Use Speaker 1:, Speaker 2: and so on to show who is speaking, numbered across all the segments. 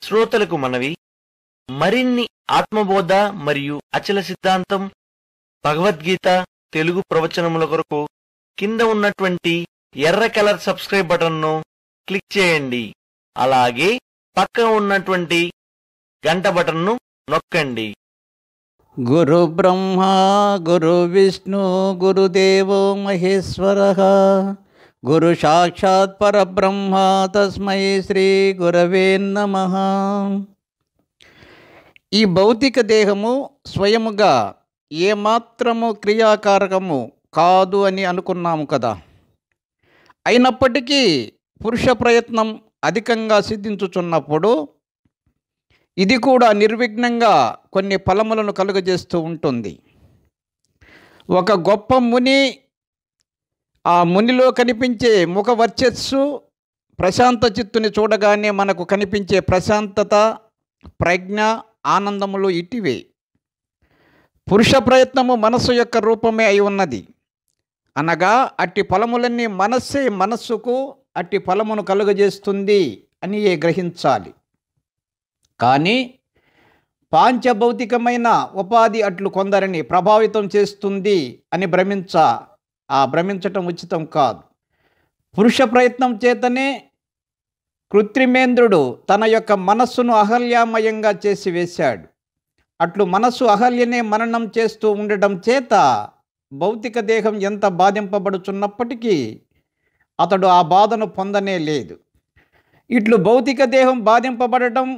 Speaker 1: శ్రోతలకు మనవి, మరిన్ని ఆత్మబోధ మరియు అచల సిద్ధాంతం, భగవద్గీత తెలుగు ప్రవచనముల కొరకు కింద ఉన్నటువంటి ఎర్ర కలర్ సబ్స్క్రైబ్ బటన్ను క్లిక్ చేయండి. అలాగే పక్కన ఉన్నటువంటి గంట బటన్ను నొక్కండి.
Speaker 2: గురు బ్రహ్మ గురు విష్ణు గురుదేవో మహేశ్వరః గురు సాక్షాత్ పరబ్రహ్మ తస్మై శ్రీ గురవే నమః. ఈ భౌతిక దేహము స్వయముగా ఏమాత్రము క్రియాకారకము కాదు అని అనుకున్నాము కదా. అయినప్పటికీ పురుష ప్రయత్నం అధికంగా సిద్ధించుచున్నప్పుడు ఇది కూడా నిర్విఘ్నంగా కొన్ని ఫలములను కలుగజేస్తూ ఉంటుంది. ఒక గొప్ప ముని, ఆ మునిలో కనిపించే ముఖ వర్చస్సు, ప్రశాంత చిత్తుని చూడగానే మనకు కనిపించే ప్రశాంతత, ప్రజ్ఞ, ఆనందములు ఇటివే. పురుష ప్రయత్నము మనస్సు యొక్క రూపమే అయి ఉన్నది. అనగా అట్టి ఫలములన్నీ మనస్సే మనస్సుకు అట్టి ఫలమును కలుగజేస్తుంది అని గ్రహించాలి. కానీ పాంచభౌతికమైన ఉపాధి అట్లు కొందరిని ప్రభావితం చేస్తుంది అని భ్రమించటం ఉచితం కాదు. పురుష ప్రయత్నం చేతనే కృత్రిమేంద్రుడు తన యొక్క మనస్సును అహల్యామయంగా చేసి వేశాడు. అట్లు మనస్సు అహల్యనే మననం చేస్తూ ఉండటం చేత భౌతిక దేహం ఎంత బాధింపబడుచున్నప్పటికీ అతడు ఆ బాధను పొందనే లేదు. ఇట్లు భౌతిక దేహం బాధింపబడటం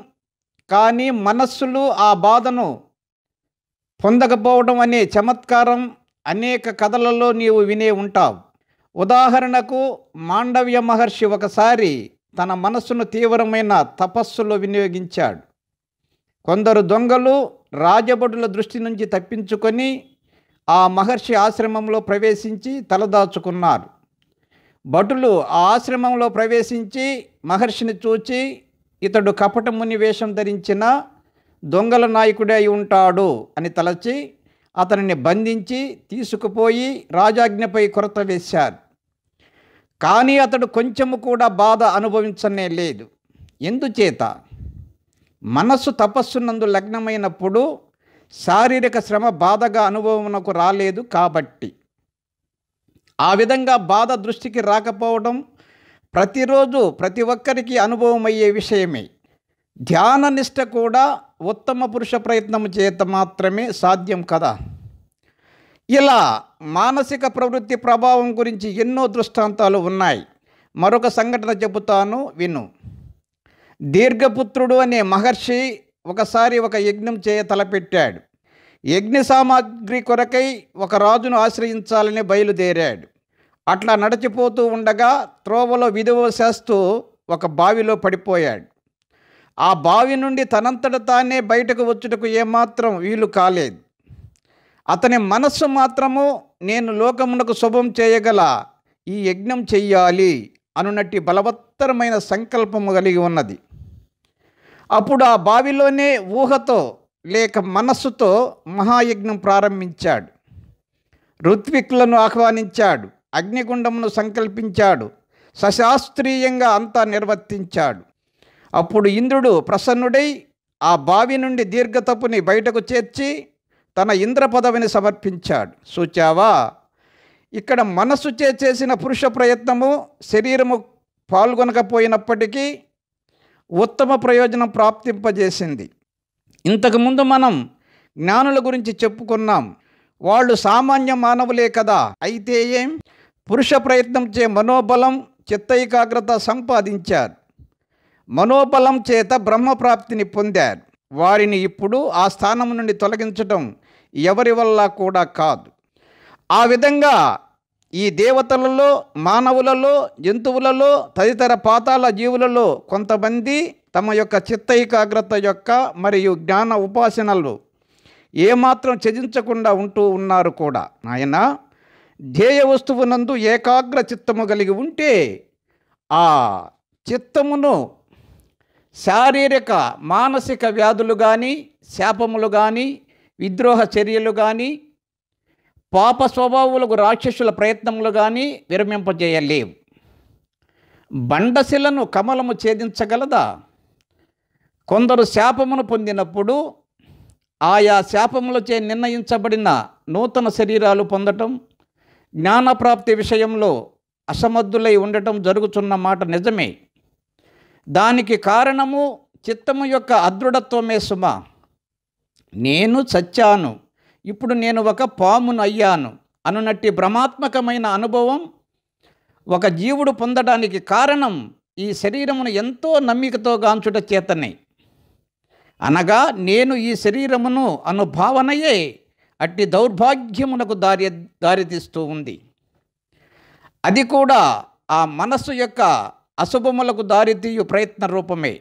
Speaker 2: కానీ మనస్సులు ఆ బాధను పొందకపోవడం అనే చమత్కారం అనేక కథలలో నీవు వినే ఉంటావు. ఉదాహరణకు మాండవ్య మహర్షి ఒకసారి తన మనస్సును తీవ్రమైన తపస్సులో వినియోగించాడు. కొందరు దొంగలు రాజభటుల దృష్టి నుంచి తప్పించుకొని ఆ మహర్షి ఆశ్రమంలో ప్రవేశించి తలదాచుకున్నారు. భటులు ఆ ఆశ్రమంలో ప్రవేశించి మహర్షిని చూచి, ఇతడు కపటముని వేషం ధరించిన దొంగల నాయకుడే అయి ఉంటాడు అని తలచి అతనిని బంధించి తీసుకుపోయి రాజాజ్ఞపై కొరత వేశారు. కానీ అతడు కొంచెము కూడా బాధ అనుభవించనే లేదు. ఎందుచేత? మనస్సు తపస్సునందు లగ్నమైనప్పుడు శారీరక శ్రమ బాధగా అనుభవమునకు రాలేదు కాబట్టి. ఆ విధంగా బాధ దృష్టికి రాకపోవడం ప్రతిరోజు ప్రతి ఒక్కరికి అనుభవం అయ్యే విషయమే. ధ్యాన నిష్ట కూడా ఉత్తమ పురుష ప్రయత్నము చేత మాత్రమే సాధ్యం కదా. ఇలా మానసిక ప్రవృత్తి ప్రభావం గురించి ఎన్నో దృష్టాంతాలు ఉన్నాయి. మరొక సంఘటన చెబుతాను, విను. దీర్ఘపుత్రుడు అనే మహర్షి ఒకసారి ఒక యజ్ఞం చేయ తలపెట్టాడు. యజ్ఞ సామాగ్రి కొరకై ఒక రాజును ఆశ్రయించాలని బయలుదేరాడు. అట్లా నడిచిపోతూ ఉండగా త్రోవలో విధివశాస్తూ ఒక బావిలో పడిపోయాడు. ఆ బావి నుండి తనంతట తానే బయటకు వచ్చుటకు ఏమాత్రం వీలు కాలేదు. అతని మనస్సు మాత్రము నేను లోకమునకు శుభం చేయగల ఈ యజ్ఞం చెయ్యాలి అనునట్టి బలవత్తరమైన సంకల్పము కలిగి ఉన్నది. అప్పుడు ఆ బావిలోనే ఊహతో లేక మనస్సుతో మహాయజ్ఞం ప్రారంభించాడు. ఋత్విక్కులను ఆహ్వానించాడు, అగ్నిగుండమును సంకల్పించాడు, సశాస్త్రీయంగా అంతా నిర్వర్తించాడు. అప్పుడు ఇంద్రుడు ప్రసన్నుడై ఆ బావి నుండి దీర్ఘతపుని బయటకు చేర్చి తన ఇంద్ర పదవిని సమర్పించాడు. చూచావా, ఇక్కడ మనస్సు చేసిన పురుష ప్రయత్నము శరీరము పాల్గొనకపోయినప్పటికీ ఉత్తమ ప్రయోజనం ప్రాప్తింపజేసింది. ఇంతకుముందు మనం జ్ఞానుల గురించి చెప్పుకున్నాం. వాళ్ళు సామాన్య మానవులే కదా. అయితే ఏం, పురుష ప్రయత్నం చే మనోబలం, చిత్త ఏకాగ్రత సంపాదించారు. మనోబలం చేత బ్రహ్మప్రాప్తిని పొందారు. వారిని ఇప్పుడు ఆ స్థానం నుండి తొలగించటం ఎవరి వల్ల కూడా కాదు. ఆ విధంగా ఈ దేవతలలో, మానవులలో, జంతువులలో, తదితర పాతాళ జీవులలో కొంతమంది తమ యొక్క చిత్త ఏకాగ్రత యొక్క మరియు జ్ఞాన ఉపాసనలు ఏమాత్రం త్యజించకుండా ఉంటూ ఉన్నారు కూడా. నాయన, ధ్యేయ వస్తువునందు ఏకాగ్ర చిత్తము కలిగి ఉంటే ఆ చిత్తమును శారీరక మానసిక వ్యాధులు కానీ, శాపములు కానీ, విద్రోహ చర్యలు కానీ, పాప స్వభావులకు రాక్షసుల ప్రయత్నములు కానీ విరమింపజేయలేవు. బండశిలను కమలము ఛేదించగలదా? కొందరు శాపమును పొందినప్పుడు ఆయా శాపములచే నిర్ణయించబడిన నూతన శరీరాలు పొందటం, జ్ఞానప్రాప్తి విషయంలో అసమర్థులై ఉండటం జరుగుతున్న మాట నిజమే. దానికి కారణము చిత్తము యొక్క అదృఢత్వమే సుమా. నేను చచ్చాను, ఇప్పుడు నేను ఒక పామును అయ్యాను అనునట్టి భ్రమాత్మకమైన అనుభవం ఒక జీవుడు పొందడానికి కారణం ఈ శరీరమును ఎంతో నమ్మికతో గాంచుట చేతనే. అనగా నేను ఈ శరీరమును అను భావనయే అట్టి దౌర్భాగ్యమునకు దారితీస్తూ ఉంది. అది కూడా ఆ మనస్సు యొక్క అశుభములకు దారితీయు ప్రయత్న రూపమే.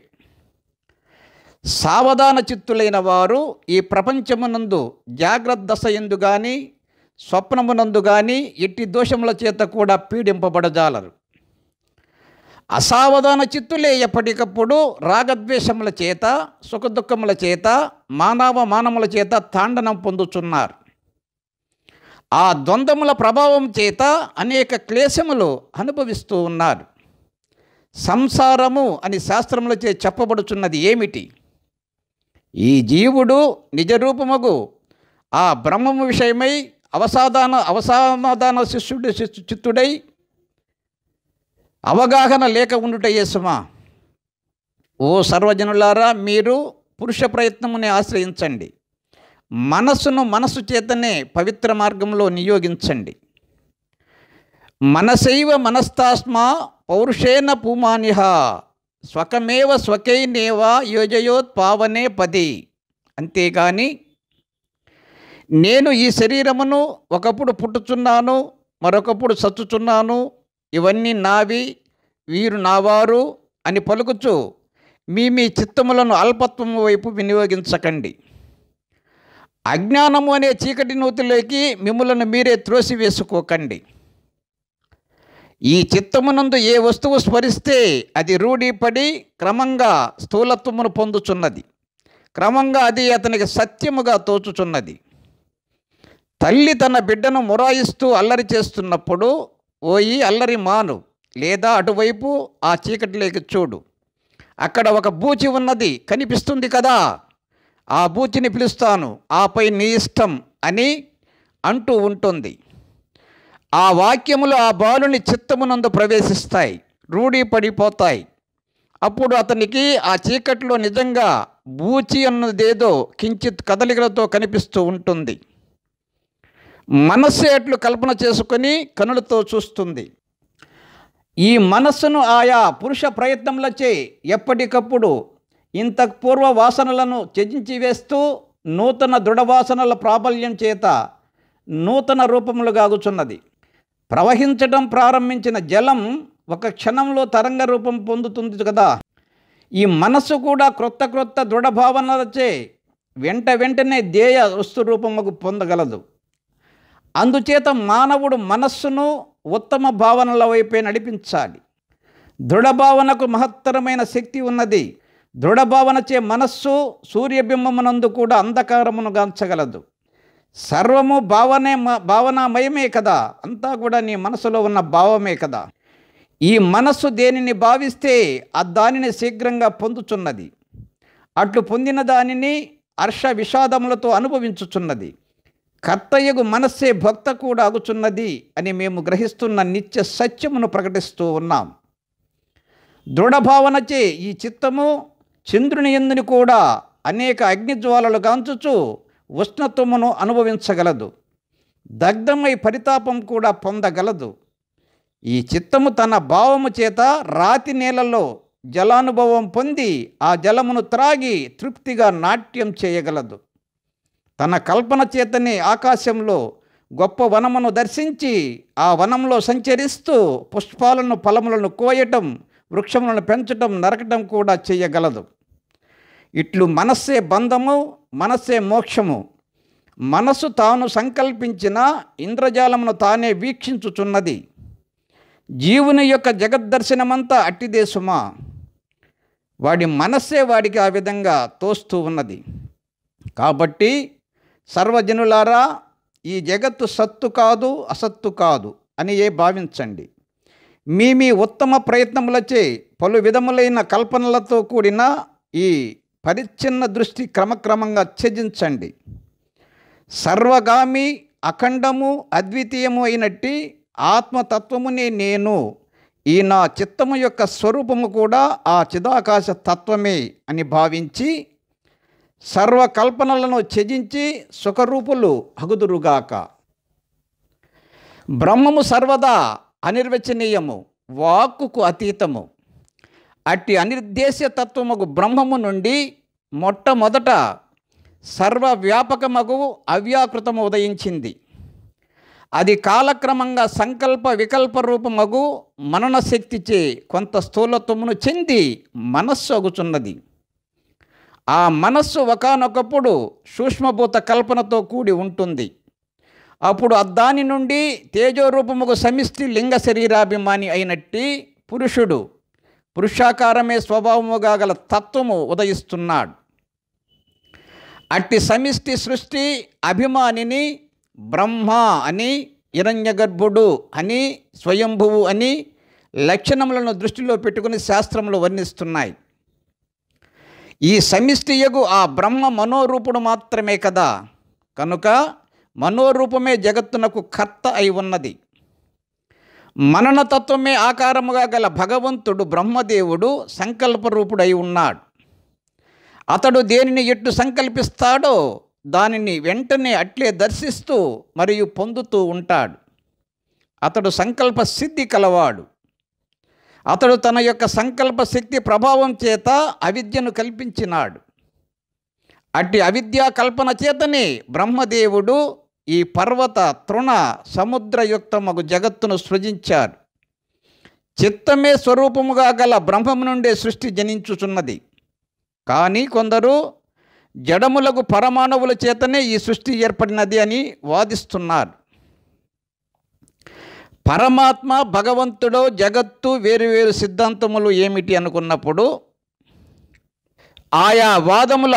Speaker 2: సావధాన చిత్తులైన వారు ఈ ప్రపంచమునందు జాగ్రత్త దశ ఎందు గాని స్వప్నమునందు గాని ఎట్టి దోషముల చేత కూడా పీడింపబడజాలరు. అసావధాన చిత్తులే ఎప్పటికప్పుడు రాగద్వేషముల చేత, సుఖదుఖముల చేత, మానవమానముల చేత తాండనం పొందుచున్నారు. ఆ ద్వంద్వముల ప్రభావం చేత అనేక క్లేశములు అనుభవిస్తూ ఉన్నారు. సంసారము అని శాస్త్రములచే చెప్పబడుచున్నది ఏమిటి? ఈ జీవుడు నిజరూపముగు ఆ బ్రహ్మము విషయమై అవసాదాన చిత్తుడై అవగాహన లేక ఉండుటయే సుమా. ఓ సర్వజనులారా, మీరు పురుష ప్రయత్నముని ఆశ్రయించండి. మనస్సు చేతనే పవిత్ర మార్గంలో నియోగించండి. మనసైవ మనస్తాస్మా పౌరుషేణ పూమానిహ స్వకమేవ స్వకైనేవ యోజయోత్ పావనే పది. అంతేగాని నేను ఈ శరీరమును ఒకప్పుడు పుట్టుచున్నాను, మరొకప్పుడు చచ్చుచున్నాను, ఇవన్నీ నావి, వీరు నావారు అని పలుకుచు మీ చిత్తములను అల్పత్వము వైపు వినియోగించకండి. అజ్ఞానము అనే చీకటి నూతిలోకి మిమ్ములను మీరే త్రోసివేసుకోకండి. ఈ చిత్తమునందు ఏ వస్తువు స్మరిస్తే అది రూఢీపడి క్రమంగా స్థూలత్వమును పొందుచున్నది. క్రమంగా అది అతనికి సత్యముగా తోచుచున్నది. తల్లి తన బిడ్డను మొరాయిస్తూ అల్లరి చేస్తున్నప్పుడు, ఓయి అల్లరి మాను, లేదా అటువైపు ఆ చీకటిలోకి చూడు, అక్కడ ఒక బూచి ఉన్నది కనిపిస్తుంది కదా, ఆ బూచిని పిలుస్తాను, ఆపై నీ ఇష్టం అని అంటూ ఉంటుంది. ఆ వాక్యములు ఆ బాలుని చిత్తమునందు ప్రవేశిస్తాయి, రూఢీ పడిపోతాయి. అప్పుడు అతనికి ఆ చీకట్లో నిజంగా బూచి అన్నదేదో కించిత్ కదలికలతో కనిపిస్తూ ఉంటుంది. మనస్సు అట్లు కల్పన చేసుకొని కనులతో చూస్తుంది. ఈ మనస్సును ఆయా పురుష ప్రయత్నములచే ఎప్పటికప్పుడు ఇంత పూర్వ వాసనలను త్యజించి వేస్తూ నూతన దృఢవాసనల ప్రాబల్యం చేత నూతన రూపములుగాగుచున్నది. ప్రవహించడం ప్రారంభించిన జలం ఒక క్షణంలో తరంగ రూపం పొందుతుంది కదా. ఈ మనస్సు కూడా క్రొత్త దృఢభావనలచే వెంటనే ధ్యేయ వస్తు రూపముకు పొందగలదు. అందుచేత మానవుడు మనస్సును ఉత్తమ భావనల వైపే నడిపించాలి. దృఢభావనకు మహత్తరమైన శక్తి ఉన్నది. దృఢభావనచే మనస్సు సూర్యబింబమునందు కూడా అంధకారమును గాంచగలదు. సర్వము భావనామయమే కదా, అంతా కూడా నీ మనసులో ఉన్న భావమే కదా. ఈ మనస్సు దేనిని భావిస్తే దానిని శీఘ్రంగా పొందుచున్నది. అట్లు పొందిన దానిని హర్ష విషాదములతో అనుభవించుచున్నది. కర్తయ్యకు మనస్సే భక్త కూడా అగుచున్నది అని మేము గ్రహిస్తున్న నిత్య సత్యమును ప్రకటిస్తూ ఉన్నాం. దృఢభావనచే ఈ చిత్తము చంద్రుని యందుని కూడా అనేక అగ్నిజ్వాలలు గాంచుచు ఉష్ణత్వమును అనుభవించగలదు. దగ్ధమై పరితాపం కూడా పొందగలదు. ఈ చిత్తము తన భావము చేత రాతి నేలలో జలానుభవం పొంది ఆ జలమును త్రాగి తృప్తిగా నాట్యం చేయగలదు. తన కల్పన చేతనే ఆకాశంలో గొప్ప వనమును దర్శించి ఆ వనంలో సంచరిస్తూ పుష్పాలను ఫలములను కోయటం, వృక్షములను పెంచటం, నరకటం కూడా చేయగలదు. ఇట్లు మనస్సే బంధము, మనస్సే మోక్షము. మనస్సు తాను సంకల్పించిన ఇంద్రజాలమును తానే వీక్షించుచున్నది. జీవుని యొక్క జగద్దర్శనమంతా అట్టిదే సుమా. వాడి మనస్సే వాడికి ఆ విధంగా తోస్తూ ఉన్నది. కాబట్టి సర్వజనులారా, ఈ జగత్తు సత్తు కాదు, అసత్తు కాదు అని భావించండి. మీ ఉత్తమ ప్రయత్నములచే పలు విధములైన కల్పనలతో కూడిన ఈ పరిచ్ఛిన్న దృష్టి క్రమక్రమంగా త్యజించండి. సర్వగామి, అఖండము, అద్వితీయము అయినట్టి ఆత్మతత్వమునే నేను, ఈ నా చిత్తము యొక్క స్వరూపము కూడా ఆ చిదాకాశ తత్వమే అని భావించి సర్వకల్పనలను త్యజించి సుఖరూపులు అగుదురుగాక. బ్రహ్మము సర్వదా అనిర్వచనీయము, వాక్కుకు అతీతము. అట్టి అనిర్దేశ్యతత్వముకు బ్రహ్మము నుండి మొట్టమొదట సర్వవ్యాపకమగు అవ్యాకృతము ఉదయించింది. అది కాలక్రమంగా సంకల్ప వికల్ప రూపమగు మననశక్తిచే కొంత స్థూలత్వమును చెంది మనస్సు అగుచున్నది. ఆ మనస్సు ఒకానొకప్పుడు సూక్ష్మభూత కల్పనతో కూడి ఉంటుంది. అప్పుడు దాని నుండి తేజోరూపముకు సమిష్టి లింగ శరీరాభిమాని అయినట్టి పురుషుడు, పురుషాకారమే స్వభావముగా గల తత్వము ఉదయిస్తున్నాడు. అట్టి సమిష్టి సృష్టి అభిమానిని బ్రహ్మ అని, హిరణ్యగర్భుడు అని, స్వయంభువు అని లక్షణములను దృష్టిలో పెట్టుకుని శాస్త్రములు వర్ణిస్తున్నాయి. ఈ సమిష్టియగు ఆ బ్రహ్మ మనోరూపుడు మాత్రమే కదా. కనుక మనోరూపమే జగత్తునకు కర్త అయి ఉన్నది. మననతత్వమే ఆకారముగా గల భగవంతుడు బ్రహ్మదేవుడు సంకల్పరూపుడై ఉన్నాడు. అతడు దేనిని ఎట్టు సంకల్పిస్తాడో దానిని వెంటనే అట్లే దర్శిస్తూ మరియు పొందుతూ ఉంటాడు. అతడు సంకల్ప సిద్ధి కలవాడు. అతడు తన యొక్క సంకల్ప శక్తి ప్రభావం చేత అవిద్యను కల్పించినాడు. అట్టి అవిద్యా కల్పన చేతనే బ్రహ్మదేవుడు ఈ పర్వత, తృణ, సముద్రయుక్తమగు జగత్తును సృజించాడు. చిత్తమే స్వరూపముగా గల బ్రహ్మము నుండే సృష్టి జనించుచున్నది. కానీ కొందరు జడములకు పరమాణువుల చేతనే ఈ సృష్టి ఏర్పడినది అని వాదిస్తున్నారు. పరమాత్మ, భగవంతుడు, జగత్తు వేరువేరు సిద్ధాంతములు ఏమిటి అనుకున్నప్పుడు ఆయా వాదముల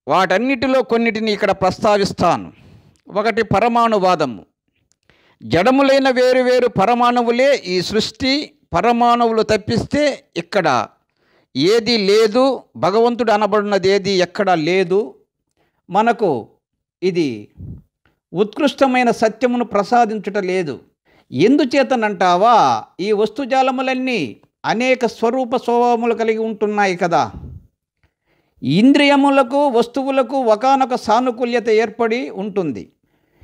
Speaker 2: వాటన్నిటిలో కొన్నిటిని ఇక్కడ ప్రస్తావిస్తాను. ఒకటి పరమాణువాదము. జడములైన వేరువేరు పరమాణువులే ఈ సృష్టి. పరమాణువులు తప్పిస్తే ఇక్కడ ఏది లేదు. భగవంతుడు అనబడినది ఏది ఎక్కడా లేదు. మనకు ఇది ఉత్కృష్టమైన సత్యమును ప్రసాదించుట లేదు. ఎందుచేతనంటావా? ఈ వస్తుజాలములన్నీ అనేక స్వరూప స్వభావములు కలిగి ఉంటున్నాయి కదా. ఇంద్రియములకు, వస్తువులకు ఒకానొక సానుకూల్యత ఏర్పడి ఉంటుంది.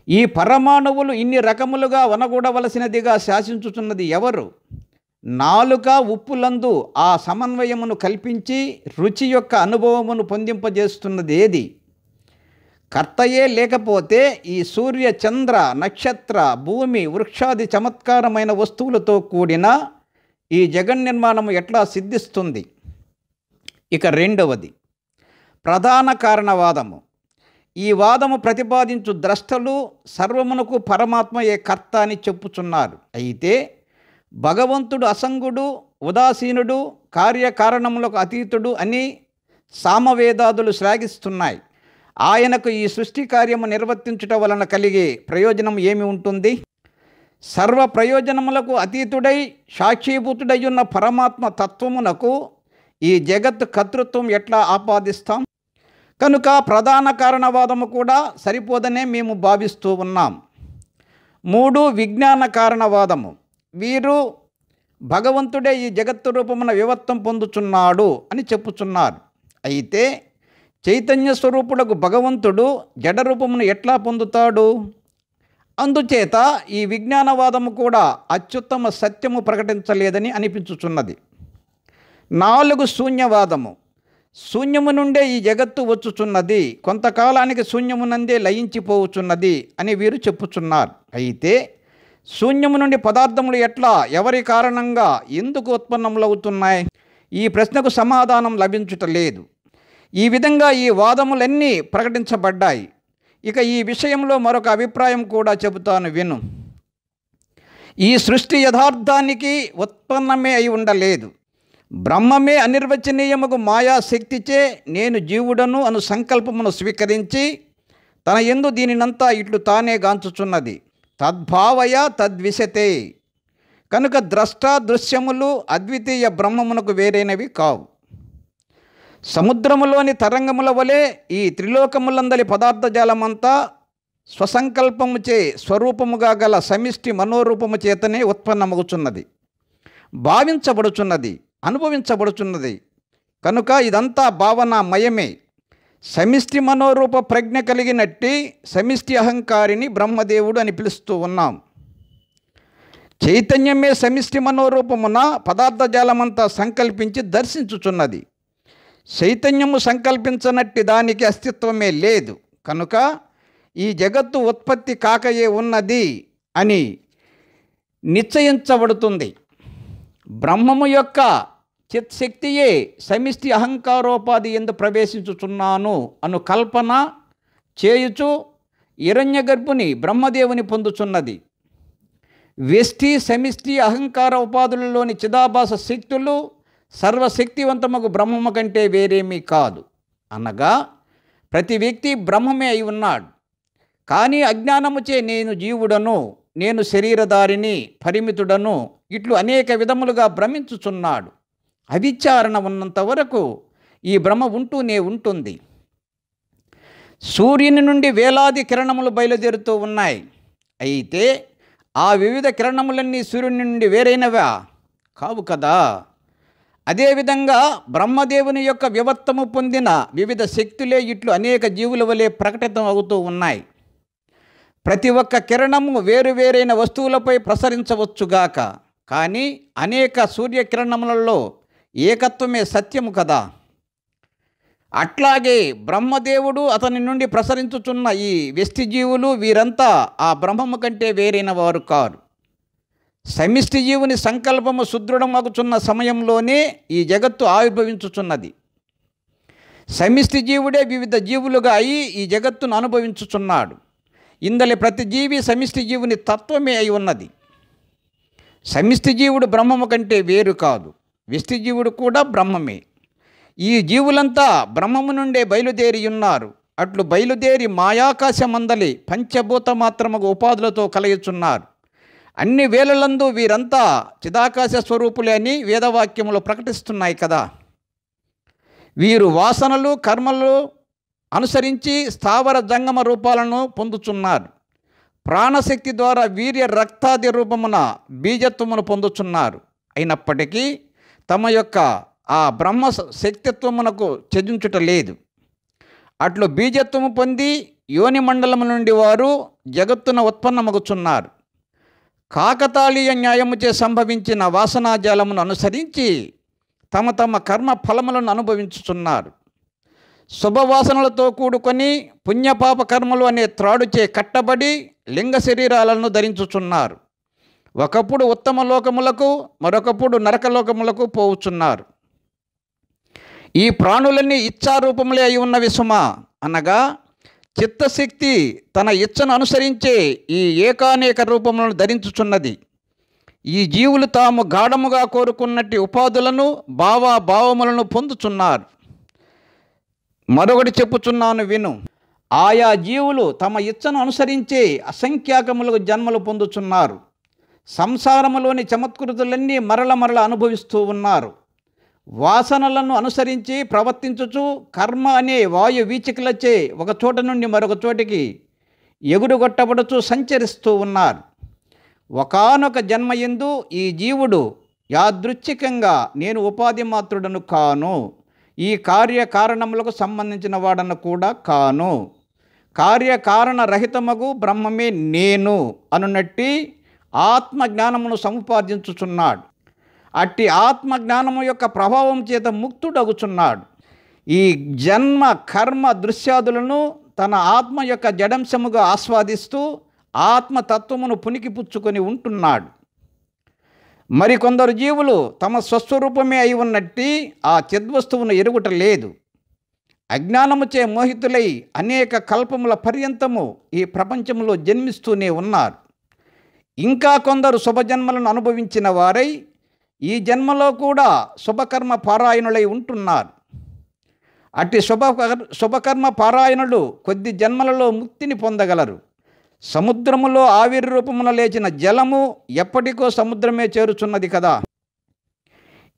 Speaker 2: ఈ పరమాణువులు ఇన్ని రకములుగా వనగూడవలసినదిగా శాసించుచున్నది ఎవరు? నాలుక, ఉప్పులందు ఆ సమన్వయమును కల్పించి రుచి యొక్క అనుభవమును పొందింపజేస్తున్నది ఏది? కర్తయే లేకపోతే ఈ సూర్య, చంద్ర, నక్షత్ర, భూమి, వృక్షాది చమత్కారమైన వస్తువులతో కూడిన ఈ జగన్నిర్మాణము ఎట్లా సిద్ధిస్తుంది? ఇక రెండవది ప్రధాన కారణవాదము. ఈ వాదము ప్రతిపాదించు ద్రష్టలు సర్వమునకు పరమాత్మయే కర్త అని చెప్పుచున్నారు. అయితే భగవంతుడు అసంగుడు, ఉదాసీనుడు, కార్యకారణములకు అతీతుడు అని సామవేదాదులు శ్లాఘిస్తున్నాయి. ఆయనకు ఈ సృష్టి కార్యము నిర్వర్తించుట వలన కలిగే ప్రయోజనం ఏమి ఉంటుంది? సర్వ ప్రయోజనములకు అతీతుడై సాక్షీభూతుడై ఉన్న పరమాత్మ తత్వమునకు ఈ జగత్ కర్తృత్వం ఎట్లా ఆపాదిస్తాం? కనుక ప్రధాన కారణవాదము కూడా సరిపోదనే మేము భావిస్తూ ఉన్నాం. 3 విజ్ఞాన కారణవాదము. వీరు భగవంతుడే ఈ జగత్తు రూపమున వివర్తం పొందుచున్నాడు అని చెప్పుచున్నారు. అయితే చైతన్య స్వరూపుడకు భగవంతుడు జడ రూపమును ఎట్లా పొందుతాడు? అందుచేత ఈ విజ్ఞానవాదము కూడా అత్యుత్తమ సత్యము ప్రకటించలేదని అనిపించుచున్నది. 4 శూన్యవాదము. శూన్యము నుండే ఈ జగత్తు వచ్చుచున్నది, కొంతకాలానికి శూన్యమునందే లయించిపోవుచున్నది అని వీరు చెప్పుచున్నారు. అయితే శూన్యము నుండి పదార్థములు ఎట్లా, ఎవరి కారణంగా, ఎందుకు ఉత్పన్నములవుతున్నాయి? ఈ ప్రశ్నకు సమాధానం లభించుటలేదు. ఈ విధంగా ఈ వాదములన్నీ ప్రకటించబడ్డాయి. ఇక ఈ విషయంలో మరొక అభిప్రాయం కూడా చెబుతాను విను. ఈ సృష్టి యథార్థానికి ఉత్పన్నమే అయి ఉండలేదు. బ్రహ్మమే అనిర్వచనీయముకు మాయాశక్తిచే నేను జీవుడను అను సంకల్పమును స్వీకరించి తన యందు దీనినంతా ఇట్లు తానే గాంచుచున్నది. తద్భావయ తద్విశతే. కనుక ద్రష్ట, దృశ్యములు అద్వితీయ బ్రహ్మమునకు వేరైనవి కావు. సముద్రములోని తరంగముల వలె ఈ త్రిలోకములందలి పదార్థజాలమంతా స్వసంకల్పముచే స్వరూపముగా గల సమిష్టి మనోరూపము చేతనే ఉత్పన్నమగుచున్నది, భావించబడుచున్నది, అనుభవించబడుచున్నది. కనుక ఇదంతా భావనామయమే. సమిష్టి మనోరూప ప్రజ్ఞ కలిగినట్టి సమిష్టి అహంకారిని బ్రహ్మదేవుడు అని పిలుస్తూ ఉన్నాం. చైతన్యమే సమిష్టి మనోరూపమున పదార్థజాలమంతా సంకల్పించి దర్శించుచున్నది. చైతన్యము సంకల్పించనట్టి దానికి అస్తిత్వమే లేదు. కనుక ఈ జగత్తు ఉత్పత్తి కాకయే ఉన్నది అని నిశ్చయించబడుతుంది. బ్రహ్మము యొక్క చిత్శక్తియే సమిష్టి అహంకారోపాధి ఎందు ప్రవేశించుచున్నాను అను కల్పన చేయుచు హిరణ్యగర్భుని బ్రహ్మదేవుని పొందుచున్నది. వ్యష్టి సమిష్టి అహంకార ఉపాధులలోని చిదాభాస శక్తులు సర్వశక్తివంతముకు బ్రహ్మము కంటే వేరేమీ కాదు. అనగా ప్రతి వ్యక్తి బ్రహ్మమే అయి ఉన్నాడు. కానీ అజ్ఞానముచే నేను జీవుడను, నేను శరీరధారిని, పరిమితుడను, ఇట్లు అనేక విధములుగా భ్రమించుచున్నాడు. అవిచారణ ఉన్నంత వరకు ఈ భ్రమ ఉంటూనే ఉంటుంది. సూర్యుని నుండి వేలాది కిరణములు బయలుదేరుతూ ఉన్నాయి. అయితే ఆ వివిధ కిరణములన్నీ సూర్యుని నుండి వేరైనవా? కావు కదా. అదేవిధంగా బ్రహ్మదేవుని యొక్క వివర్తము పొందిన వివిధ శక్తులే ఇట్లు అనేక జీవుల వలె ప్రకటితం అవుతూ ఉన్నాయి. ప్రతి ఒక్క కిరణము వేరువేరైన వస్తువులపై ప్రసరించవచ్చుగాక, కానీ అనేక సూర్యకిరణములలో ఏకత్వమే సత్యము కదా. అట్లాగే బ్రహ్మదేవుడు అతని నుండి ప్రసరించుచున్న ఈ వ్యష్టి జీవులు వీరంతా ఆ బ్రహ్మము కంటే వేరైన వారు కారు. సమిష్టి జీవుని సంకల్పము సుదృఢమగుచున్న సమయంలోనే ఈ జగత్తు ఆవిర్భవించుచున్నది. సమిష్టి జీవుడే వివిధ జీవులుగా అయి ఈ జగత్తును అనుభవించుచున్నాడు. ఇందలి ప్రతి జీవి సమిష్టి జీవుని తత్వమే అయి ఉన్నది. సమిష్టి జీవుడు బ్రహ్మము కంటే వేరు కాదు. వ్యష్టి జీవుడు కూడా బ్రహ్మమే. ఈ జీవులంతా బ్రహ్మము నుండే బయలుదేరి ఉన్నారు. అట్లు బయలుదేరి మాయాకాశమందలి పంచభూత మాత్రముగా ఉపాధులతో కలయుచున్నారు. అన్ని వేళలందు వీరంతా చిదాకాశ స్వరూపులే అని వేదవాక్యములు ప్రకటిస్తున్నాయి కదా. వీరు వాసనలు కర్మలు అనుసరించి స్థావర జంగమ రూపాలను పొందుచున్నారు. ప్రాణశక్తి ద్వారా వీర్య రక్తాది రూపమున బీజత్వమును పొందుచున్నారు. అయినప్పటికీ తమ యొక్క ఆ బ్రహ్మ శక్తిత్వమునకు త్యజించుట లేదు. అట్లు బీజత్వము పొంది యోని మండలము నుండి వారు జగత్తున ఉత్పన్నమగుచున్నారు. కాకతాళీయ న్యాయముచే సంభవించిన వాసనాజాలమును అనుసరించి తమ తమ కర్మ ఫలములను అనుభవించుచున్నారు. శుభవాసనలతో కూడుకొని పుణ్యపాప కర్మలు అనే త్రాడుచే కట్టబడి లింగ శరీరాలను ధరించుచున్నారు. ఒకప్పుడు ఉత్తమ లోకములకు, మరొకప్పుడు నరకలోకములకు పోవుచున్నారు. ఈ ప్రాణులన్నీ ఇచ్ఛారూపములే అయి ఉన్నవి సుమా. అనగా చిత్తశక్తి తన ఇచ్చను అనుసరించే ఈ ఏకానేక రూపములను ధరించుచున్నది. ఈ జీవులు తాము గాఢముగా కోరుకున్నట్టి ఉపాధులను భావములను పొందుచున్నారు. మరొకటి చెప్పుచున్నాను విను. ఆయా జీవులు తమ ఇచ్చను అనుసరించే అసంఖ్యాకములకు జన్మలు పొందుచున్నారు. సంసారములోని చమత్కృతులన్నీ మరల అనుభవిస్తూ ఉన్నారు. వాసనలను అనుసరించి ప్రవర్తించుచు కర్మ అనే వాయు వీచికలచే ఒక చోట నుండి మరొక చోటికి ఎగురుగొట్టబడుచు సంచరిస్తూ ఉన్నారు. ఒకానొక జన్మయందు ఈ జీవుడు యాదృచ్ఛికంగా నేను ఉపాధి మాత్రుడను కాను, ఈ కార్యకారణములకు సంబంధించిన వాడను కూడా కాను, కార్యకారణ రహితమగు బ్రహ్మమే నేను అనునట్టి ఆత్మజ్ఞానమును సముపార్జించుచున్నాడు. అట్టి ఆత్మజ్ఞానము యొక్క ప్రభావం చేత ముక్తుడగుచున్నాడు. ఈ జన్మ కర్మ దృశ్యాదులను తన ఆత్మ యొక్క జడంశముగా ఆస్వాదిస్తూ ఆత్మతత్వమును పుణికిపుచ్చుకొని ఉంటున్నాడు. మరికొందరు జీవులు తమ స్వస్వరూపమే అయి ఉన్నట్టి ఆ చిద్వస్తువును ఎరుగుట లేదు. అజ్ఞానముచే మోహితులై అనేక కల్పముల పర్యంతము ఈ ప్రపంచంలో జన్మిస్తూనే ఉన్నారు. ఇంకా కొందరు శుభజన్మలను అనుభవించిన వారై ఈ జన్మలో కూడా శుభకర్మ పారాయణులై ఉంటున్నారు. అట్టి శుభకర్మ పారాయణులు కొద్ది జన్మలలో ముక్తిని పొందగలరు. సముద్రములో ఆవిరి రూపమున లేచిన జలము ఎప్పటికో సముద్రమే చేరుచున్నది కదా.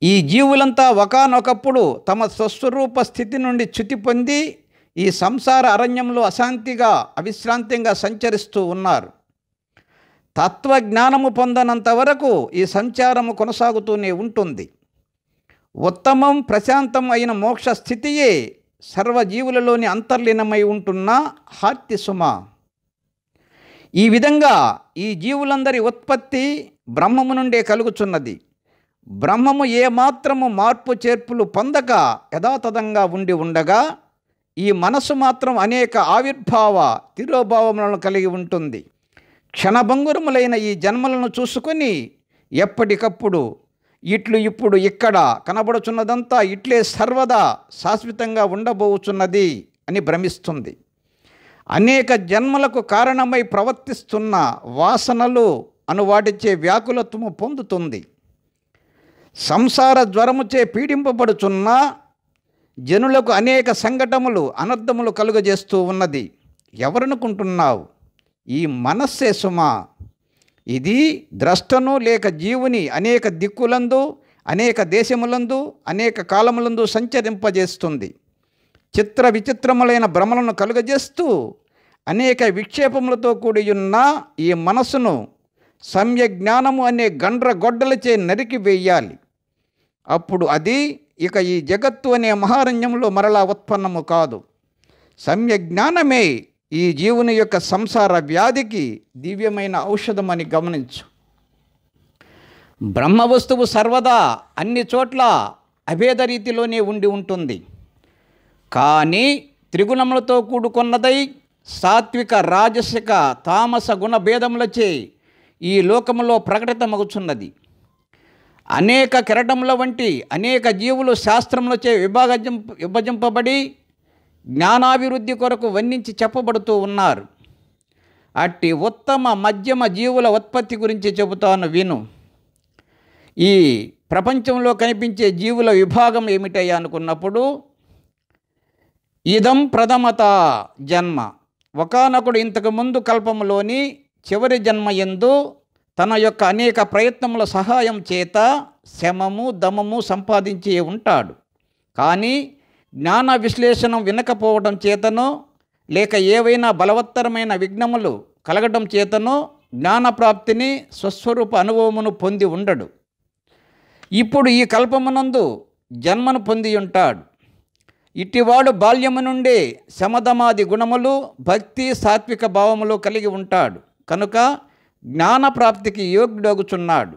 Speaker 2: ఈ జీవులంతా ఒకానొకప్పుడు తమ స్వస్వరూప స్థితి నుండి చ్యుతి పొంది ఈ సంసార అరణ్యంలో అశాంతిగా అవిశ్రాంతంగా సంచరిస్తూ ఉన్నారు. తత్వజ్ఞానము పొందనంత వరకు ఈ సంచారము కొనసాగుతూనే ఉంటుంది. ఉత్తమం ప్రశాంతం అయిన మోక్ష స్థితియే సర్వజీవులలోని అంతర్లీనమై ఉంటున్న హార్తి సుమ. ఈ విధంగా ఈ జీవులందరి ఉత్పత్తి బ్రహ్మము నుండే కలుగుచున్నది. బ్రహ్మము ఏమాత్రము మార్పు చేర్పులు పొందక యథాతథంగా ఉండి ఉండగా ఈ మనసు మాత్రం అనేక ఆవిర్భావ తిరోభావములను కలిగి ఉంటుంది. క్షణభంగురములైన ఈ జన్మలను చూసుకొని ఎప్పటికప్పుడు ఇట్లు ఇప్పుడు ఇక్కడ కనబడుచున్నదంతా ఇట్లే సర్వదా శాశ్వతంగా ఉండబోచున్నది అని భ్రమిస్తుంది. అనేక జన్మలకు కారణమై ప్రవర్తిస్తున్న వాసనలు అను వాటిచే వ్యాకులత్వము పొందుతుంది. సంసార జ్వరముచే పీడింపబడుచున్న జనులకు అనేక సంఘటనలు అనర్థములు కలుగజేస్తూ ఉన్నది. ఎవరనుకుంటున్నావు? ఈ మనస్సే సుమా. ఇది ద్రష్టను లేక జీవుని అనేక దిక్కులందు అనేక దేశములందు అనేక కాలములందు సంచరింపజేస్తుంది. చిత్ర విచిత్రములైన భ్రమలను కలుగజేస్తూ అనేక విక్షేపములతో కూడి ఉన్న ఈ మనసును సమ్యజ్ఞానము అనే గండ్రగొడ్డలచే నరికి వేయాలి. అప్పుడు అది ఇక ఈ జగత్తు అనే మహారణ్యంలో మరలా ఉత్పన్నము కాదు. సమ్యజ్ఞానమే ఈ జీవుని యొక్క సంసార వ్యాధికి దివ్యమైన ఔషధమని గమనించు. బ్రహ్మ వస్తువు సర్వదా అన్ని చోట్ల అభేద రీతిలోనే ఉండి ఉంటుంది. కానీ త్రిగుణములతో కూడుకున్నదై సాత్విక రాజసిక తామస గుణ భేదములచే ఈ లోకములో ప్రకటితమగుచున్నది. అనేక కిరటముల వంటి అనేక జీవులు శాస్త్రములచే విభజింపబడి జ్ఞానాభివృద్ధి కొరకు వర్ణించి చెప్పబడుతూ ఉన్నారు. అట్టి ఉత్తమ మధ్యమ జీవుల ఉత్పత్తి గురించి చెబుతాను విను. ఈ ప్రపంచంలో కనిపించే జీవుల విభాగం ఏమిటయ్యా అనుకున్నప్పుడు, ఇదం ప్రథమత జన్మ. ఒకానొకడు ఇంతకుముందు కల్పములోని చివరి జన్మ యందు తన యొక్క అనేక ప్రయత్నముల సహాయం చేత శమము దమము సంపాదించి ఉంటాడు. కానీ జ్ఞాన విశ్లేషణం వినకపోవడం చేతనో లేక ఏవైనా బలవత్తరమైన విఘ్నములు కలగడం చేతనో జ్ఞానప్రాప్తిని స్వస్వరూప అనుభవమును పొంది ఉండడు. ఇప్పుడు ఈ కల్పమునందు జన్మను పొంది ఉంటాడు. ఇట్టివాడు బాల్యము నుండే శమదమాది గుణములు భక్తి సాత్విక భావములు కలిగి ఉంటాడు కనుక జ్ఞానప్రాప్తికి యోగ్యుడగుచున్నాడు.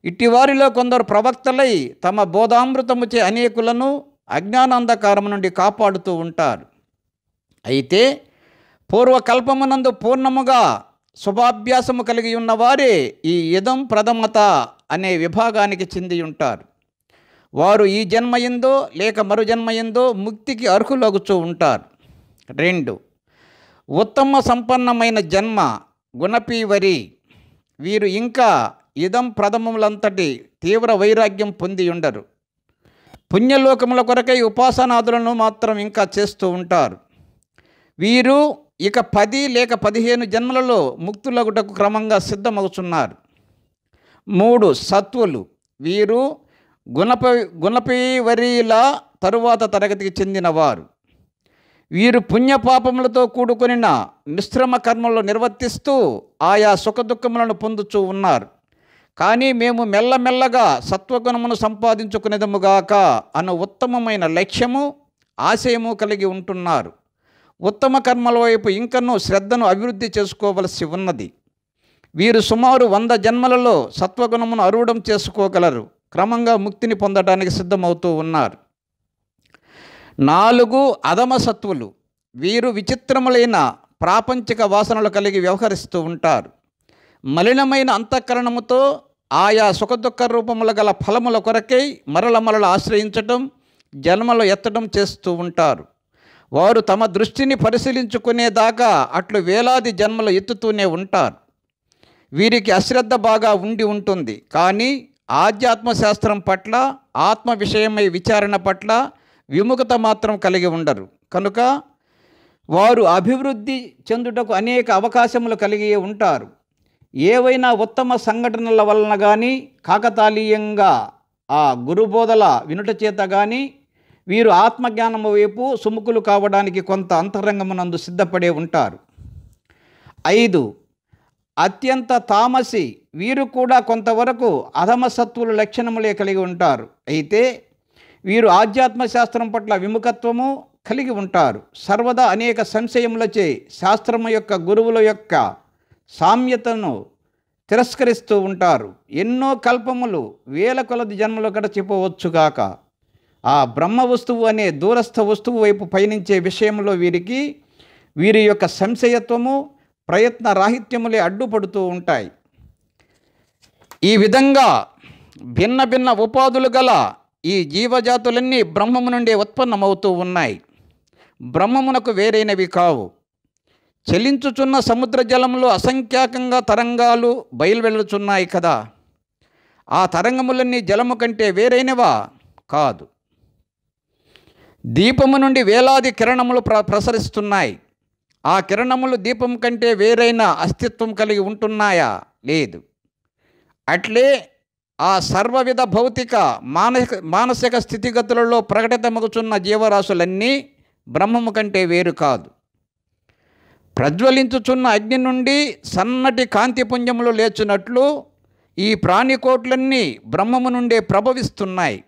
Speaker 2: ఇట్టివారిలో కొందరు ప్రవక్తలై తమ బోధామృతముచే అనేకులను అజ్ఞానాంధకారము నుండి కాపాడుతూ ఉంటారు. అయితే పూర్వకల్పమునందు పూర్ణముగా శుభాభ్యాసము కలిగి ఉన్నవారే ఈ ఇదం ప్రథమత అనే విభాగానికి చెంది ఉంటారు. వారు ఈ జన్మయందో లేక మరు జన్మయందో ముక్తికి అర్హులగుచూ ఉంటారు. 2. ఉత్తమ సంపన్నమైన జన్మ గుణపీవరి. వీరు ఇంకా ఇదం ప్రథమములంతటి తీవ్ర వైరాగ్యం పొంది ఉండరు. పుణ్యలోకముల కొరకై ఉపాసనాదులను మాత్రం ఇంకా చేస్తూ ఉంటారు. వీరు ఇక 10 లేక 15 జన్మలలో ముక్తులగుటకు క్రమంగా సిద్ధమవుతున్నారు. 3. సత్వులు. వీరు గుణపీవరిల తరువాత తరగతికి చెందినవారు. వీరు పుణ్యపాపములతో కూడుకొనిన మిశ్రమ కర్మలు నిర్వర్తిస్తూ ఆయా సుఖదుఖములను పొందుతూ ఉన్నారు. కానీ మేము మెల్లమెల్లగా సత్వగుణమును సంపాదించుకునేదముగాక అను ఉత్తమమైన లక్ష్యము ఆశయము కలిగి ఉంటున్నారు. ఉత్తమ కర్మల వైపు ఇంకనూ శ్రద్ధను అభివృద్ధి చేసుకోవలసి ఉన్నది. వీరు సుమారు 100 జన్మలలో సత్వగుణమును అరూఢం చేసుకోగలరు. క్రమంగా ముక్తిని పొందడానికి సిద్ధమవుతూ ఉన్నారు. 4. అధమ సత్వులు. వీరు విచిత్రములైన ప్రాపంచిక వాసనలు కలిగి వ్యవహరిస్తూ ఉంటారు. మలినమైన అంతఃకరణముతో ఆయా సుఖదుఖ రూపముల గల ఫలముల కొరకై మరల ఆశ్రయించటం జన్మలు ఎత్తడం చేస్తూ ఉంటారు. వారు తమ దృష్టిని పరిశీలించుకునేదాకా అట్లు వేలాది జన్మలు ఎత్తుతూనే ఉంటారు. వీరికి అశ్రద్ధ బాగా ఉండి ఉంటుంది. కానీ ఆధ్యాత్మశాస్త్రం పట్ల ఆత్మ విషయమై విచారణ పట్ల విముఖత మాత్రం కలిగి ఉండరు. కనుక వారు అభివృద్ధి చెందుటకు అనేక అవకాశములు కలిగి ఉంటారు. ఏవైనా ఉత్తమ సంఘటనల వలన కానీ కాకతాళీయంగా ఆ గురుబోధల వినుట చేత కానీ వీరు ఆత్మజ్ఞానము వైపు సుముఖులు కావడానికి కొంత అంతరంగమునందు సిద్ధపడే ఉంటారు. 5. అత్యంత తామసి, వీరు కూడా కొంతవరకు అధమ సత్వుల లక్షణములే కలిగి ఉంటారు. అయితే వీరు ఆధ్యాత్మ శాస్త్రం పట్ల విముఖత్వము కలిగి ఉంటారు. సర్వదా అనేక సంశయములచే శాస్త్రము యొక్క గురువుల యొక్క సామ్యతను తిరస్కరిస్తూ ఉంటారు. ఎన్నో కల్పములు వేల కొలది జన్మలు గడచిపోవచ్చుగాక ఆ బ్రహ్మ వస్తువు అనే దూరస్థ వస్తువు వైపు పయనించే విషయంలో వీరి యొక్క సంశయత్వము ప్రయత్న రాహిత్యములే అడ్డుపడుతూ ఉంటాయి. ఈ విధంగా భిన్న భిన్న ఉపాధులు గల ఈ జీవజాతులన్నీ బ్రహ్మము నుండి ఉత్పన్నమవుతూ ఉన్నాయి. బ్రహ్మమునకు వేరైనవి కావు. చలించుచున్న సముద్ర జలంలో అసంఖ్యాకంగా తరంగాలు బయలువెళ్ళుచున్నాయి కదా. ఆ తరంగములన్నీ జలము కంటే వేరైనవా? కాదు. దీపము నుండి వేలాది కిరణములు ప్రసరిస్తున్నాయి. ఆ కిరణములు దీపం కంటే వేరైన అస్తిత్వం కలిగి ఉంటున్నాయా? లేదు. అట్లే ఆ సర్వవిధ భౌతిక మానసిక స్థితిగతులలో ప్రకటితమగుచున్న జీవరాశులన్నీ బ్రహ్మము కంటే వేరు కాదు. ప్రజ్వలించుచున్న అగ్ని నుండి సన్నటి కాంతిపుంజములు లేచున్నట్లు ఈ ప్రాణికోట్లన్నీ బ్రహ్మము నుండే ప్రభవిస్తున్నాయి.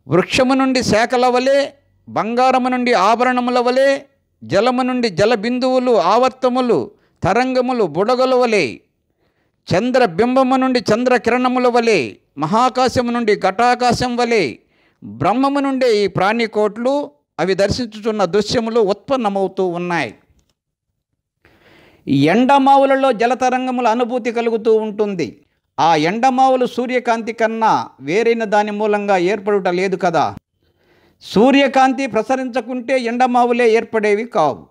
Speaker 2: వృక్షము నుండి శాఖల వలె, బంగారము నుండి ఆభరణముల వలె, జలము నుండి జలబిందువులు, ఆవర్తములు, తరంగములు, బుడగల వలె, చంద్రబింబము నుండి చంద్రకిరణముల వలె, మహాకాశము నుండి ఘటాకాశం వలె బ్రహ్మము నుండే ఈ ప్రాణికోట్లు అవి దర్శించుచున్న దృశ్యములు ఉత్పన్నమవుతూ ఉన్నాయి. ఎండమావులలో జలతరంగముల అనుభూతి కలుగుతూ ఉంటుంది. ఆ ఎండమావులు సూర్యకాంతి కన్నా వేరైన దాని మూలంగా ఏర్పడుట లేదు కదా. సూర్యకాంతి ప్రసరించకుంటే ఎండమావులే ఏర్పడేవి కావు.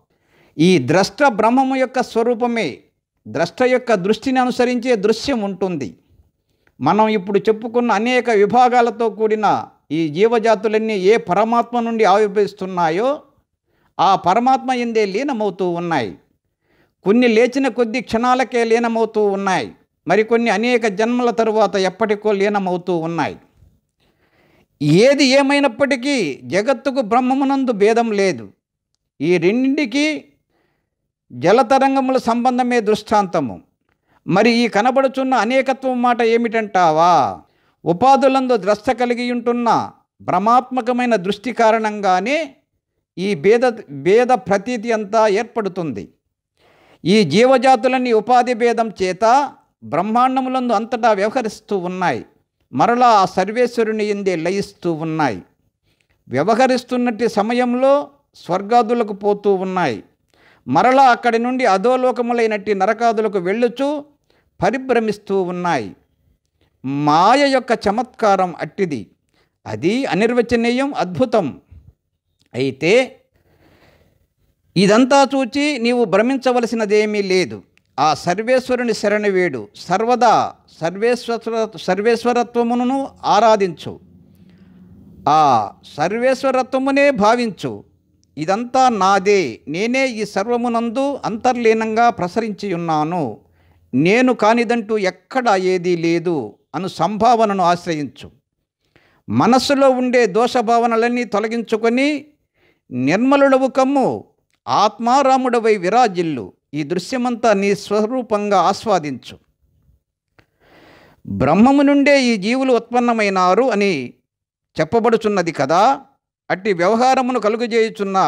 Speaker 2: ఈ ద్రష్ట బ్రహ్మము యొక్క స్వరూపమే. ద్రష్ట యొక్క దృష్టిని అనుసరించే దృశ్యం ఉంటుంది. మనం ఇప్పుడు చెప్పుకున్న అనేక విభాగాలతో కూడిన ఈ జీవజాతులన్నీ ఏ పరమాత్మ నుండి ఆవిర్భవిస్తున్నాయో ఆ పరమాత్మ ఎందే లీనమవుతూ ఉన్నాయి. కొన్ని లేచిన కొద్ది క్షణాలకే లీనమవుతూ ఉన్నాయి. మరికొన్ని అనేక జన్మల తరువాత ఎప్పటికో లీనమవుతూ ఉన్నాయి. ఏది ఏమైనప్పటికీ జగత్తుకు బ్రహ్మమునందు భేదం లేదు. ఈ రెండింటికి జలతరంగముల సంబంధమే దృష్టాంతము. మరి ఈ కనబడుచున్న అనేకత్వం మాట ఏమిటంటావా? ఉపాధులందు ద్రష్ట కలిగి ఉంటున్న భ్రమాత్మకమైన దృష్టి కారణంగానే ఈ భేద ప్రతీతి అంతా ఏర్పడుతుంది. ఈ జీవజాతులన్నీ ఉపాధి భేదం చేత బ్రహ్మాండములందు అంతటా వ్యవహరిస్తూ ఉన్నాయి. మరలా ఆ సర్వేశ్వరుని ఎందే లయిస్తూ ఉన్నాయి. వ్యవహరిస్తున్నట్టి సమయంలో స్వర్గాదులకు పోతూ ఉన్నాయి. మరలా అక్కడి నుండి అధోలోకములైనట్టి నరకాదులకు వెళ్ళుచూ పరిభ్రమిస్తూ ఉన్నాయి. మాయ యొక్క చమత్కారం అట్టిది. అది అనిర్వచనీయం, అద్భుతం. అయితే ఇదంతా చూచి నీవు భ్రమించవలసినదేమీ లేదు. ఆ సర్వేశ్వరుని శరణవేడు. సర్వదా సర్వేశ్వరత్వమును ఆరాధించు. ఆ సర్వేశ్వరత్వమునే భావించు. ఇదంతా నాదే, నేనే ఈ సర్వమునందు అంతర్లీనంగా ప్రసరించి ఉన్నాను, నేను కానిదంటూ ఎక్కడా ఏదీ లేదు అను సంభావనను ఆశ్రయించు. మనస్సులో ఉండే దోషభావనలన్నీ తొలగించుకొని నిర్మలుడవు కమ్ము. ఆత్మారాముడవై విరాజిల్లు. ఈ దృశ్యమంతా నీ స్వరూపంగా ఆస్వాదించు. బ్రహ్మము నుండే ఈ జీవులు ఉత్పన్నమైనారు అని చెప్పబడుచున్నది కదా. అట్టి వ్యవహారమును కలుగజేయుచున్న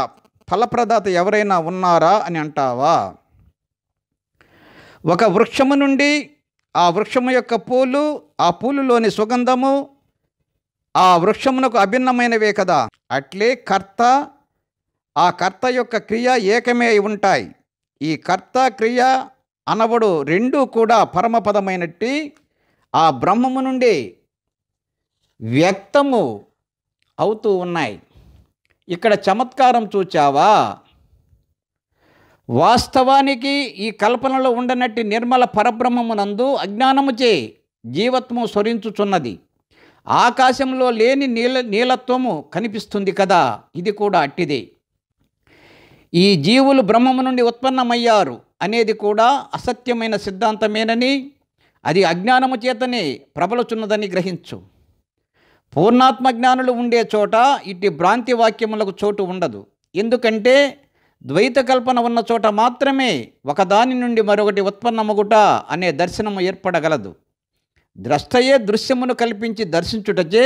Speaker 2: ఫలప్రదాత ఎవరైనా ఉన్నారా అని అంటావా? ఒక వృక్షము నుండి ఆ వృక్షము యొక్క పూలు, ఆ పూలులోని సుగంధము ఆ వృక్షమునకు అభిన్నమైనవే కదా. అట్లే కర్త, ఆ కర్త యొక్క క్రియ ఏకమే అయి ఉంటాయి. ఈ కర్త క్రియ అనబడు రెండూ కూడా పరమపదమైనట్టి ఆ బ్రహ్మము నుండి వ్యక్తము అవుతూ ఉన్నాయి. ఇక్కడ చమత్కారం చూచావా? వాస్తవానికి ఈ కల్పనలో ఉండనట్టి నిర్మల పరబ్రహ్మమునందు అజ్ఞానముచే జీవత్వము స్వరించుచున్నది. ఆకాశంలో లేని నీలత్వము కనిపిస్తుంది కదా. ఇది కూడా అట్టిదే. ఈ జీవులు బ్రహ్మము నుండి ఉత్పన్నమయ్యారు అనేది కూడా అసత్యమైన సిద్ధాంతమేనని, అది అజ్ఞానము చేతనే ప్రబలుచున్నదని గ్రహించు. పూర్ణాత్మ జ్ఞానులు ఉండే చోట ఇట్టి భ్రాంతి వాక్యములకు చోటు ఉండదు. ఎందుకంటే ద్వైత కల్పన ఉన్న చోట మాత్రమే ఒకదాని నుండి మరొకటి ఉత్పన్నమగుట అనే దర్శనము ఏర్పడగలదు. ద్రష్టయే దృశ్యమును కల్పించి దర్శించుటచే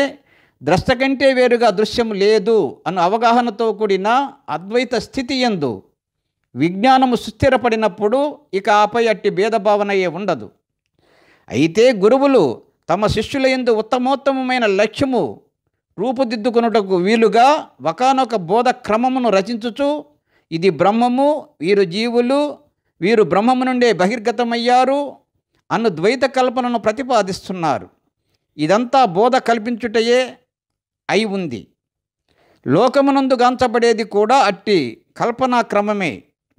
Speaker 2: ద్రష్ట కంటే వేరుగా దృశ్యము లేదు అను అవగాహనతో కూడిన అద్వైత స్థితి యందు విజ్ఞానము సుస్థిరపడినప్పుడు ఇక ఆపై అట్టి భేదభావనయే ఉండదు. అయితే గురువులు తమ శిష్యుల యందు ఉత్తమోత్తమమైన లక్ష్యము రూపుదిద్దుకొనుటకు వీలుగా ఒకానొక బోధ క్రమమును రచించుచు ఇది బ్రహ్మము, వీరు జీవులు, వీరు బ్రహ్మము నుండే బహిర్గతమయ్యారు అను ద్వైత కల్పనను ప్రతిపాదిస్తున్నారు. ఇదంతా బోధ కల్పించుటయే అయి ఉంది. లోకమునందు గాంచబడేది కూడా అట్టి కల్పనా క్రమమే.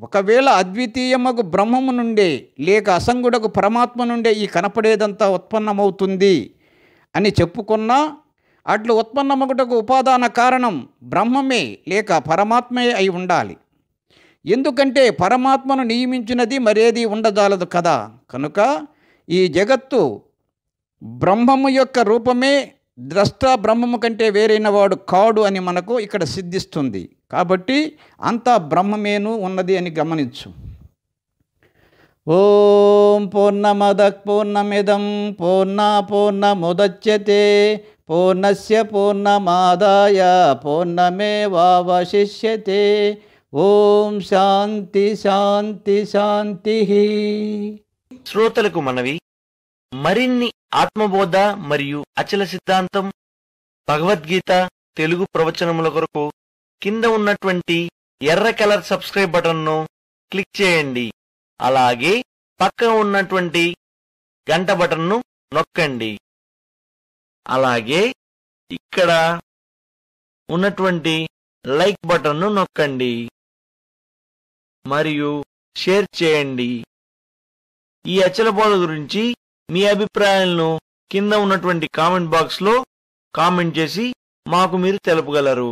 Speaker 2: ఒకవేళ అద్వితీయమగు బ్రహ్మము నుండే లేక అసంగుడకు పరమాత్మ నుండే ఈ కనపడేదంతా ఉత్పన్నమవుతుంది అని చెప్పుకున్నా అట్లు ఉత్పన్నమగుటకు ఉపాదాన కారణం బ్రహ్మమే లేక పరమాత్మే అయి ఉండాలి. ఎందుకంటే పరమాత్మను నియమించినది మరేది ఉండజాలదు కదా. కనుక ఈ జగత్తు బ్రహ్మము యొక్క రూపమే, ద్రష్ట బ్రహ్మము కంటే వేరైన వాడు కాడు అని మనకు ఇక్కడ సిద్ధిస్తుంది. కాబట్టి అంతా బ్రహ్మమేను ఉన్నది అని గమనించు. ఓం పూర్ణమద పూర్ణమిదం పూర్ణముదచ్యతే పూర్ణస్య పూర్ణమాదాయ పూర్ణమేవావశిష్యతే. ఓం శాంతి శాంతి శాంతి.
Speaker 1: శ్రోతలకు మనవి, మరిన్ని ఆత్మబోధ మరియు అచల సిద్ధాంతం భగవద్గీత తెలుగు ప్రవచనముల కొరకు కింద ఉన్నటువంటి ఎర్ర కలర్ సబ్స్క్రైబ్ బటన్ను క్లిక్ చేయండి. అలాగే పక్క ఉన్నటువంటి గంట బటన్ను నొక్కండి. అలాగే ఇక్కడ ఉన్నటువంటి లైక్ బటన్ను నొక్కండి మరియు షేర్ చేయండి. ఈ అచల బోధ గురించి మీ అభిప్రాయాలను కింద ఉన్నటువంటి కామెంట్ బాక్స్లో కామెంట్ చేసి మాకు మీరు తెలుపగలరు.